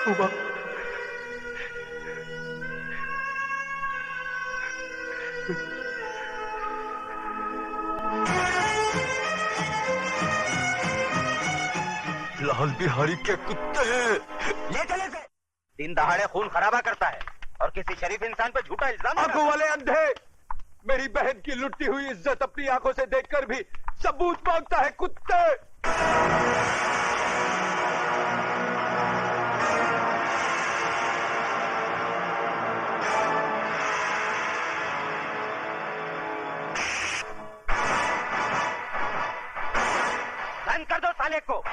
उमा, लाल बिहारी के कुत्ते ले चले से। दिन दहाड़े खून खराबा करता है और किसी शरीफ इंसान पर झूठा इल्जाम। आंखों वाले अंधे, मेरी बहन की लुटती हुई इज्जत अपनी आंखों से देखकर भी सबूत मांगता है कुत्ते। बंद कर दो साले को।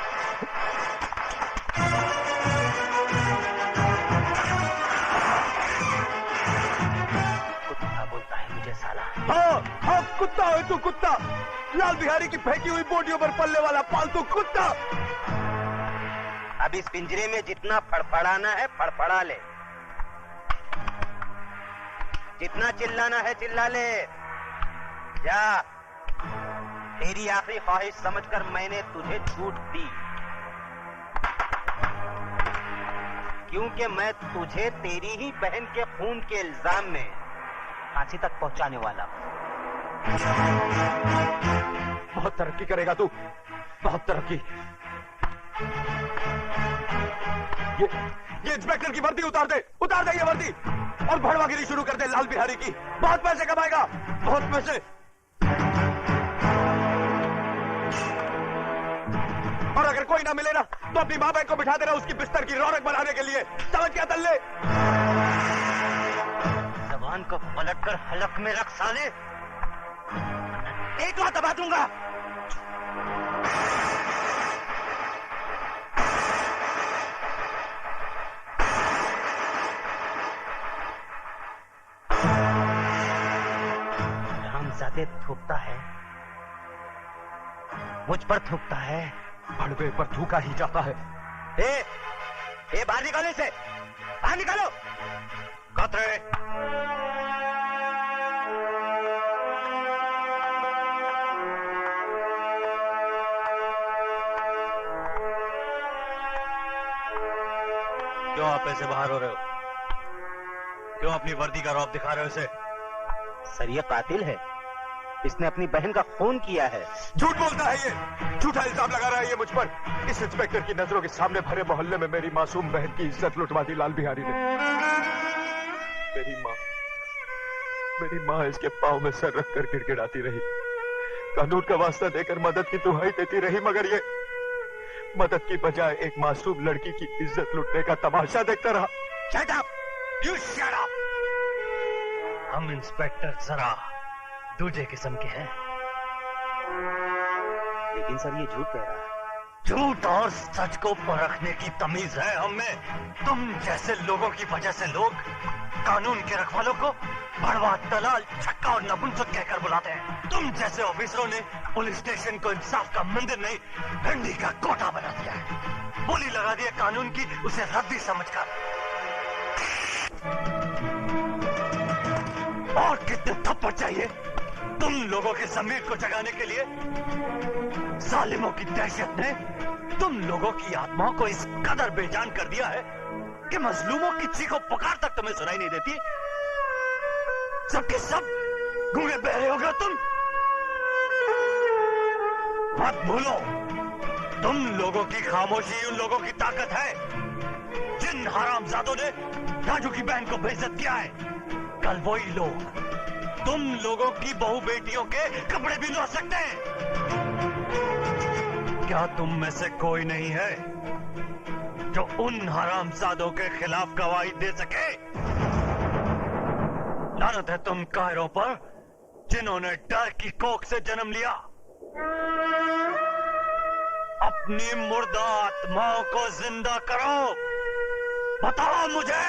कुत्ता बोलता है मुझे साला। हाँ हाँ, कुत्ता है तू, कुत्ता। लाल बिहारी की फेंकी हुई बोटियों पर पलने वाला पालतू कुत्ता। अब इस पिंजरे में जितना फड़फड़ाना है फड़फड़ा ले, जितना चिल्लाना है चिल्ला ले। जा, तेरी आखिरी ख्वाहिश समझकर मैंने तुझे छूट दी, क्योंकि मैं तुझे तेरी ही बहन के खून के इल्जाम में फांसी तक पहुंचाने वाला हूं। बहुत तरक्की करेगा तू, बहुत तरक्की। ये इंस्पेक्टर की वर्दी उतार दे, उतार दे ये वर्दी, और भड़वागिरी शुरू कर दे लाल बिहारी की। बहुत पैसे कमाएगा, बहुत पैसे। और अगर कोई ना मिले ना तो अपनी माँ बहन को बिठा देना उसकी बिस्तर की रौनक बढ़ाने के लिए। समझ क्या दल्ले? जबान को पलट कर हलक में रख साले, एक बात दबा दूंगा। रामजादे थूकता है, मुझ पर थूकता है, भड़वे पर थूका ही जाता है। ए बाहर निकालो इसे, बाहर निकालो। कतरे क्यों आप ऐसे बाहर हो रहे हो? क्यों अपनी वर्दी का रौब दिखा रहे हो इसे? सर ये कातिल है, इसने अपनी बहन का खून किया है। झूठ बोलता है ये, झूठा इल्जाम लगा रहा है ये मुझ पर। इस इंस्पेक्टर की नजरों के सामने भरे मोहल्ले में मेरी मासूम बहन की इज्जत लुटवा दी लाल बिहारी ने। मेरी माँ इसके पाँव में सर रखकर गिड़गिड़ाती रही, कानून का वास्ता देकर मदद की दुहाई देती रही, मगर ये मदद की बजाय एक मासूम लड़की की इज्जत लुटने का तमाशा देखता रहा। Shut up! You shut up! हम इंस्पेक्टर जरा दूजे किस्म के हैं। लेकिन सर ये झूठ कह रहा है। झूठ और सच को परखने की तमीज है हमें। तुम जैसे लोगों की वजह से लोग कानून के रखवालों को भड़वा, दलाल, छक्का और नपुंसक कहकर बुलाते हैं। तुम जैसे ऑफिसरों ने पुलिस स्टेशन को इंसाफ का मंदिर नहीं, भिंडी का कोटा बना दिया है। बोली लगा दी है कानून की, उसे रद्दी समझकर। और कितने थप्पड़ चाहिए तुम लोगों के जमीर को जगाने के लिए? जालिमों की दहशत ने तुम लोगों की आत्माओं को इस कदर बेजान कर दिया है कि मजलूमों की चीखों पुकार तक तुम्हें सुनाई नहीं देती। सबके सब गूंगे बहरे हो गए तुम। मत भूलो, तुम लोगों की खामोशी उन लोगों की ताकत है जिन हरामजादों ने राजू की बहन को बेइज्जत किया है। कल वही लोग तुम लोगों की बहू बेटियों के कपड़े भी धो सकते हैं। क्या तुम में से कोई नहीं है जो उन हरामजादों के खिलाफ गवाही दे सके? लानत है तुम कायरों पर जिन्होंने डर की कोख से जन्म लिया। अपनी मुर्दा आत्माओं को जिंदा करो। बताओ मुझे।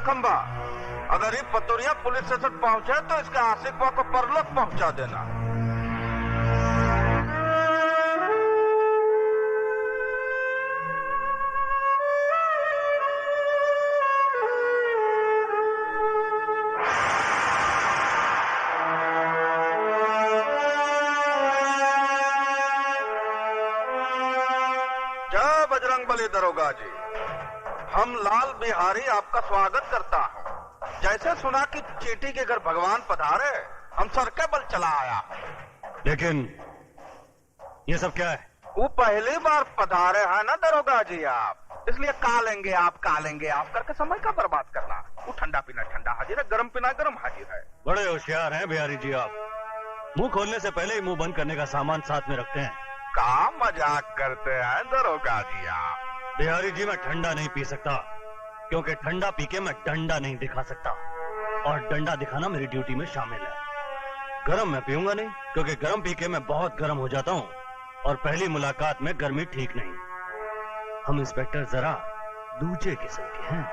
खंबा, अगर ये पतोरिया पुलिस स्टेशन पहुंचे तो इसके आशिक को परलोक पहुंचा देना। बोलिए दरोगा जी। हम लाल बिहारी आपका स्वागत करता हूँ। जैसे सुना कि चींटी के घर भगवान पधारे, हम सर के बल चला आया हूँ। लेकिन ये सब क्या है? वो पहली बार पधारे हैं ना दरोगा जी आप, इसलिए कालेंगे आप करके समय का बर्बाद करना। वो ठंडा पीना ठंडा हाजिर है, गरम पीना गरम हाजिर है। बड़े होशियार हैं बिहारी जी आप। मुंह खोलने से पहले ही मुंह बंद करने का सामान साथ में रखते हैं। का मजाक करते हैं दरोगा जी आप। बिहारी जी मैं ठंडा नहीं पी सकता, क्योंकि ठंडा पी के मैं डंडा नहीं दिखा सकता, और डंडा दिखाना मेरी ड्यूटी में शामिल है। गरम मैं पीऊंगा नहीं, क्योंकि गरम पी के मैं बहुत गरम हो जाता हूँ, और पहली मुलाकात में गर्मी ठीक नहीं। हम इंस्पेक्टर जरा दूसरे किस्म के हैं।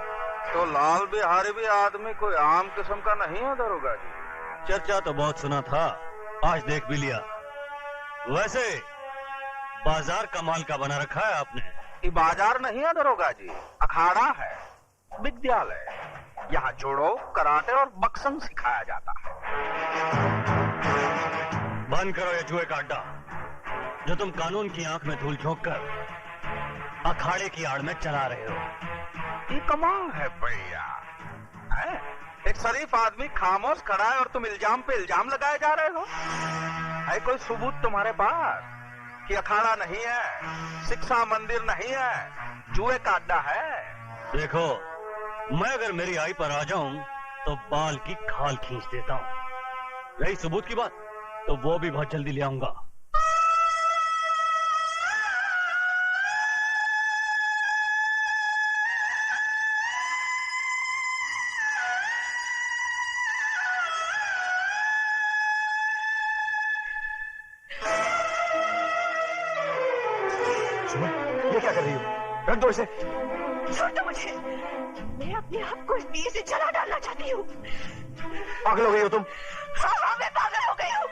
तो लाल बिहारी भी आदमी कोई आम किस्म का नहीं है दरोगा जी। चर्चा तो बहुत सुना था, आज देख भी लिया। वैसे बाजार कमाल का बना रखा है आपने। ये बाजार नहीं है दरोगा जी, अखाड़ा है, विद्यालय। यहाँ जोड़ो, कराटे और बक्संग सिखाया जाता है। बंद करो ये जुए का अड्डा, जो तुम कानून की आंख में धूल झोंक कर अखाड़े की आड़ में चला रहे हो। ये कमाल है भैया, एक शरीफ आदमी खामोश खड़ा है और तुम इल्जाम पे इल्जाम लगाए जा रहे हो। है कोई सबूत तुम्हारे पास कि अखाड़ा नहीं है, शिक्षा मंदिर नहीं है, जुए का अड्डा है? देखो, मैं अगर मेरी आई पर आ जाऊं तो बाल की खाल खींच देता हूं। रही सबूत की बात, तो वो भी बहुत जल्दी ले आऊंगा। ये क्या कर रही हो? रख दो इसे। छोड़ दो मुझे, मैं अपने आप को इस दिए से जला डालना चाहती हूँ। पागल हो गई हो तुम? हाँ, मैं पागल हो गई हूँ।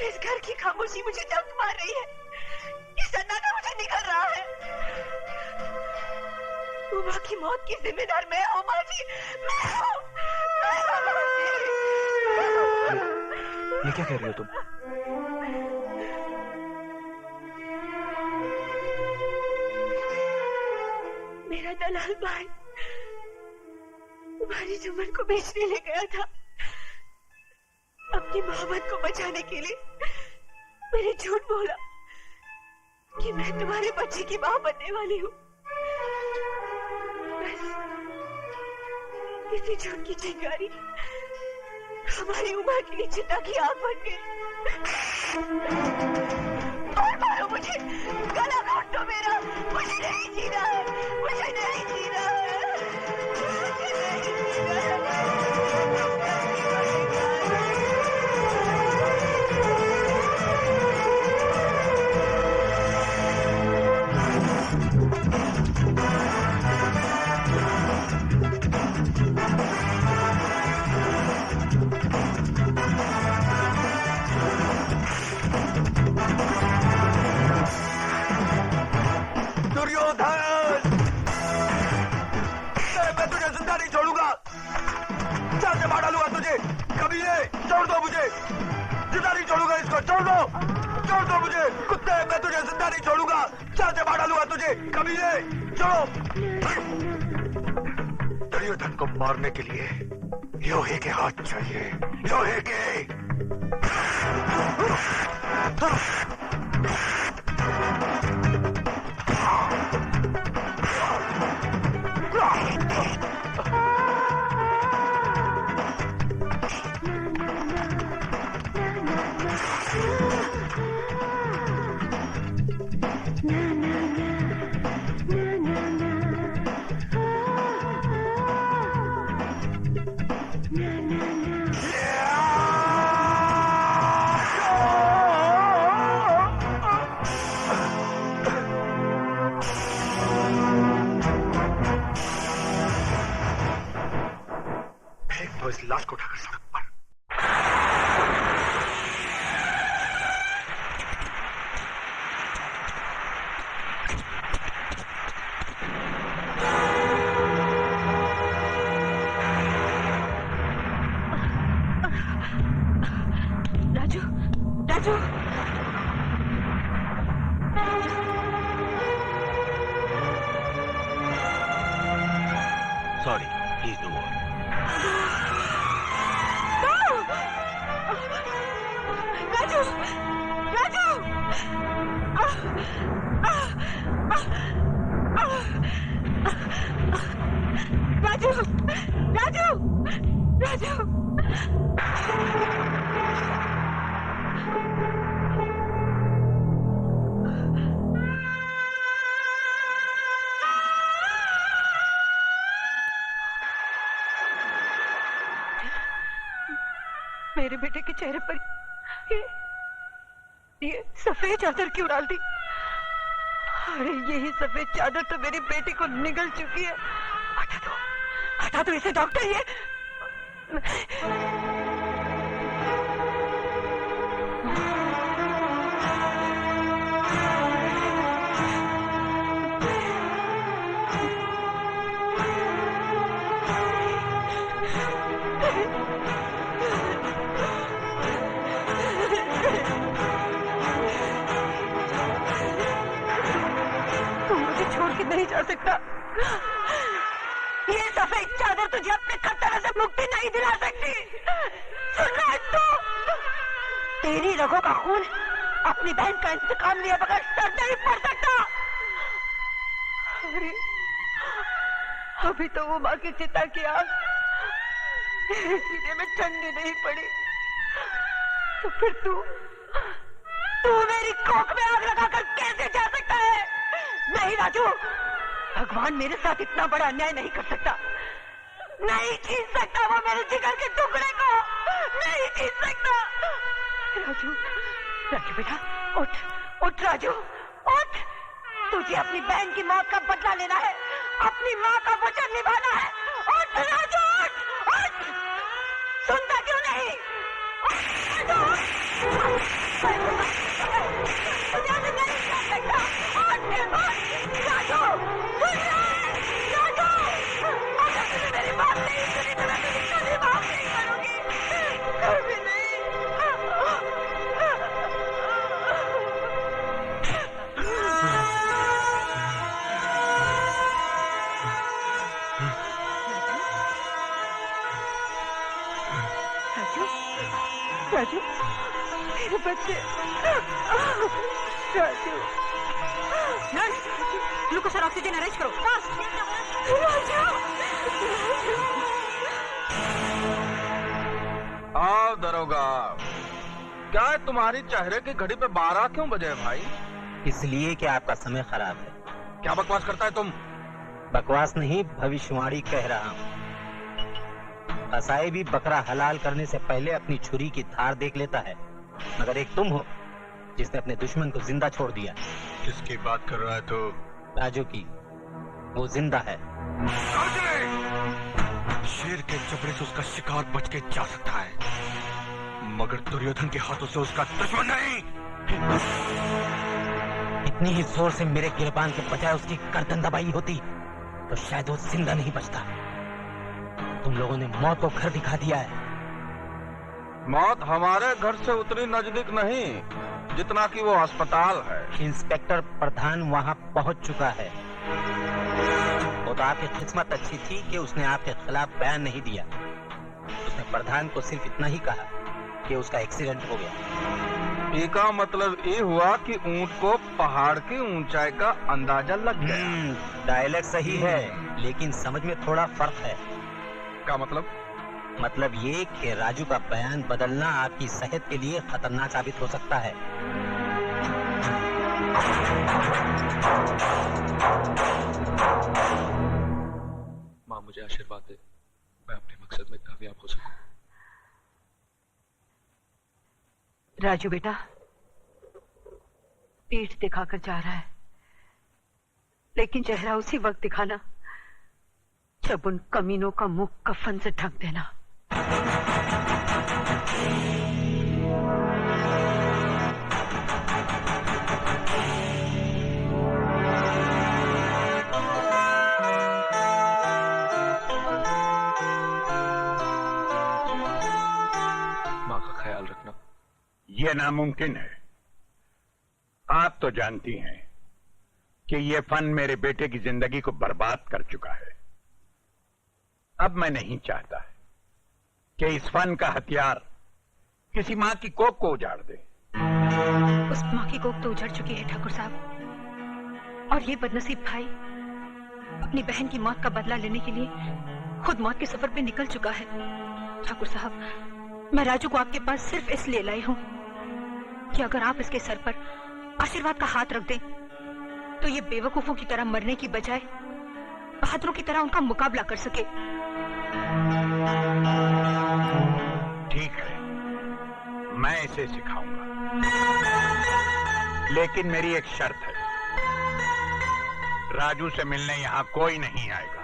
इस घर की खामोशी मुझे दंग मार रही है, ये सन्नाटा मुझे निकल रहा है। उमा की मौत की जिम्मेदार मैं हूँ माँ जी, मैं हूँ। ये क्या कह रही हो तुम? मेरा दलाल भाई तुम्हारी जुम्मन को बेचने ले गया था। अपनी मोहब्बत को बचाने के लिए मैंने झूठ बोला कि मैं तुम्हारे बच्चे की मां बनने वाली हूँ। बस इसी झूठ की चिंगारी हमारी उम्र के लिए चिता की आग बन गई। और मारो मुझे, गला घोट दो मेरा, मुझे नहीं जीना है, मुझे नहीं जीना है, मुझे नहीं जीना है। छोड़ दो मुझे, जिंदा नहीं छोड़ूंगा इसको। छोड़ दो मुझे कुत्ते, मैं तुझे जिंदा नहीं छोड़ूंगा। चाचे मार डालूंगा तुझे, कभी नहीं। छोड़ो। दुर्योधन को मारने के लिए लोहे के हाथ चाहिए, लोहे के। इस लाश को उठाकर सड़क पर। Raju, Raju, sorry, please do what. Raju, Raju, Raju, Raju, Raju. मेरे बेटे के चेहरे पर ये सफेद चादर क्यों डाल दी? अरे यही सफेद चादर तो मेरी बेटी को निगल चुकी है। हटा दो इसे डॉक्टर। ये नहीं जा सकता। ये सफेद चादर तुझे अपने खतरे से मुक्ति नहीं दिला सकती। सुन रहा है तू? तेरी रगों का खून अपनी बहन का इंतकाम लिया बगैर सर नहीं पड़ सकता। अरे अभी तो वो माँ की चिता की आग मेरे सीने में ठंडी नहीं पड़ी, तो फिर तू मेरी कोख में आग लगाकर कैसे जा सकता है? नहीं राजू, भगवान मेरे साथ इतना बड़ा अन्याय नहीं कर सकता। नहीं छीन सकता वो मेरे जिगर के टुकड़े को, नहीं छीन सकता। राजू, राजू बेटा उठ राजू, उठ। तुझे अपनी बहन की मौत का बदला लेना है, अपनी माँ का वचन निभाना है। उठ राजू, उठ। सुनता क्यों नहीं? मेरी बात नहीं सुनी तो मैं तुझे कभी माफ नहीं करूंगी, कभी नहीं। राजू, मेरे बच्चे। राजू, ग्लूकोज और ऑक्सीजन अरेंज करो। आओ दरोगा, क्या है तुम्हारी चेहरे की घड़ी पे 12 क्यों बजे भाई? इसलिए कि आपका समय खराब है। क्या बकवास करता है तुम? बकवास नहीं, भविष्यवाणी कह रहा हूँ। कसाई भी बकरा हलाल करने से पहले अपनी छुरी की धार देख लेता है, मगर एक तुम हो जिसने अपने दुश्मन को जिंदा छोड़ दिया। किसकी बात कर रहा है तो? राजू की। वो जिंदा है। शेर के जबड़े से उसका शिकार बच के जा सकता है, मगर दुर्योधन के हाथों से उसका दुश्मन नहीं। इतनी ही जोर से मेरे गिरबान के बजाय उसकी गर्दन दबाई होती तो शायद वो जिंदा नहीं बचता। तुम लोगों ने मौत को घर दिखा दिया है। मौत हमारे घर से उतनी नजदीक नहीं जितना कि वो अस्पताल है। इंस्पेक्टर प्रधान वहां पहुंच चुका है। वो तो आपकी किस्मत अच्छी थी कि उसने आपके खिलाफ बयान नहीं दिया। उसने प्रधान को सिर्फ इतना ही कहा कि उसका एक्सीडेंट हो गया। इसका मतलब ये हुआ कि ऊंट को पहाड़ की ऊंचाई का अंदाजा लग गया। डायलॉग सही है, लेकिन समझ में थोड़ा फर्क है। क्या मतलब? मतलब ये कि राजू का बयान बदलना आपकी सेहत के लिए खतरनाक साबित हो सकता है। माँ मुझे आशीर्वाद दे, मैं अपने मकसद में कामयाब हो सकूं। राजू बेटा, पीठ दिखाकर जा रहा है, लेकिन चेहरा उसी वक्त दिखाना जब उन कमीनों का मुंह कफन से ढक देना। माँ का ख्याल रखना। ये नामुमकिन है। आप तो जानती हैं कि ये फन मेरे बेटे की जिंदगी को बर्बाद कर चुका है। अब मैं नहीं चाहता कि इस फन का हथियार किसी मां की कोख को उजाड़ दे। उस मां की कोख तो उजड़ चुकी है ठाकुर साहब, और ये बदनसीब भाई अपनी बहन की मौत का बदला लेने के लिए खुद मौत के सफर पे निकल चुका है। ठाकुर साहब, मैं राजू को आपके पास सिर्फ इसलिए लाई हूँ कि अगर आप इसके सर पर आशीर्वाद का हाथ रख दें तो ये बेवकूफों की तरह मरने की बजाय बहादुरों की तरह उनका मुकाबला कर सके। ठीक है, मैं इसे सिखाऊंगा, लेकिन मेरी एक शर्त है, राजू से मिलने यहां कोई नहीं आएगा।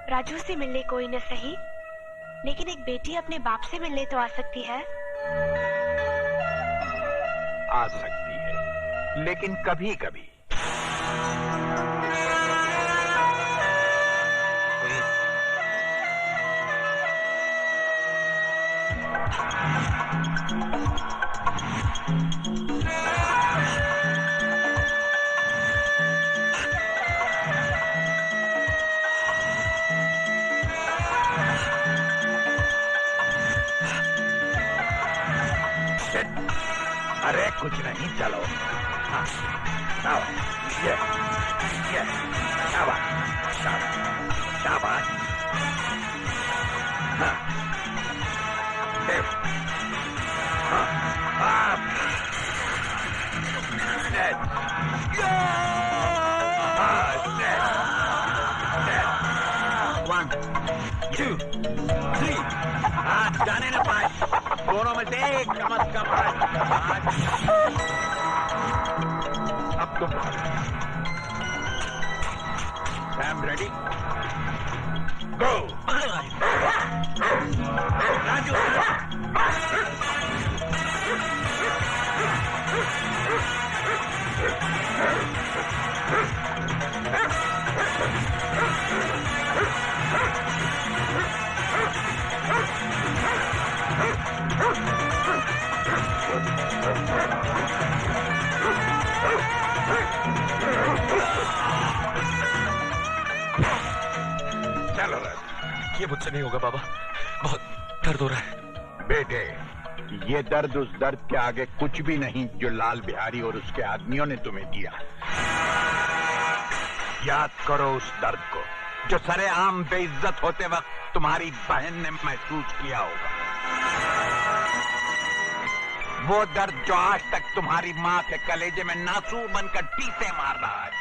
राजू से मिलने कोई न सही, लेकिन एक बेटी अपने बाप से मिलने तो आ सकती है। आ सकती है, लेकिन कभी कभी। अरे कुछ नहीं, चलो। हाँ, ये, शाबाश, शाबाश, शाबाश। हाँ, हाँ, हाँ, dead. हाँ, dead. Dead. 1, 2, 3. हाँ, जाने न पाए, दोनों में से एक कम अज कम। अब तुम सैम रेडी, गो। राजू, चलो ये मुझसे नहीं होगा बाबा, बहुत दर्द हो रहा है। बेटे, ये दर्द उस दर्द के आगे कुछ भी नहीं जो लाल बिहारी और उसके आदमियों ने तुम्हें दिया। याद करो उस दर्द को जो सरेआम बेइज्जत होते वक्त तुम्हारी बहन ने महसूस किया होगा। वो दर्द जो आज तक तुम्हारी माँ के कलेजे में नासूर बनकर टीसे मार रहा है।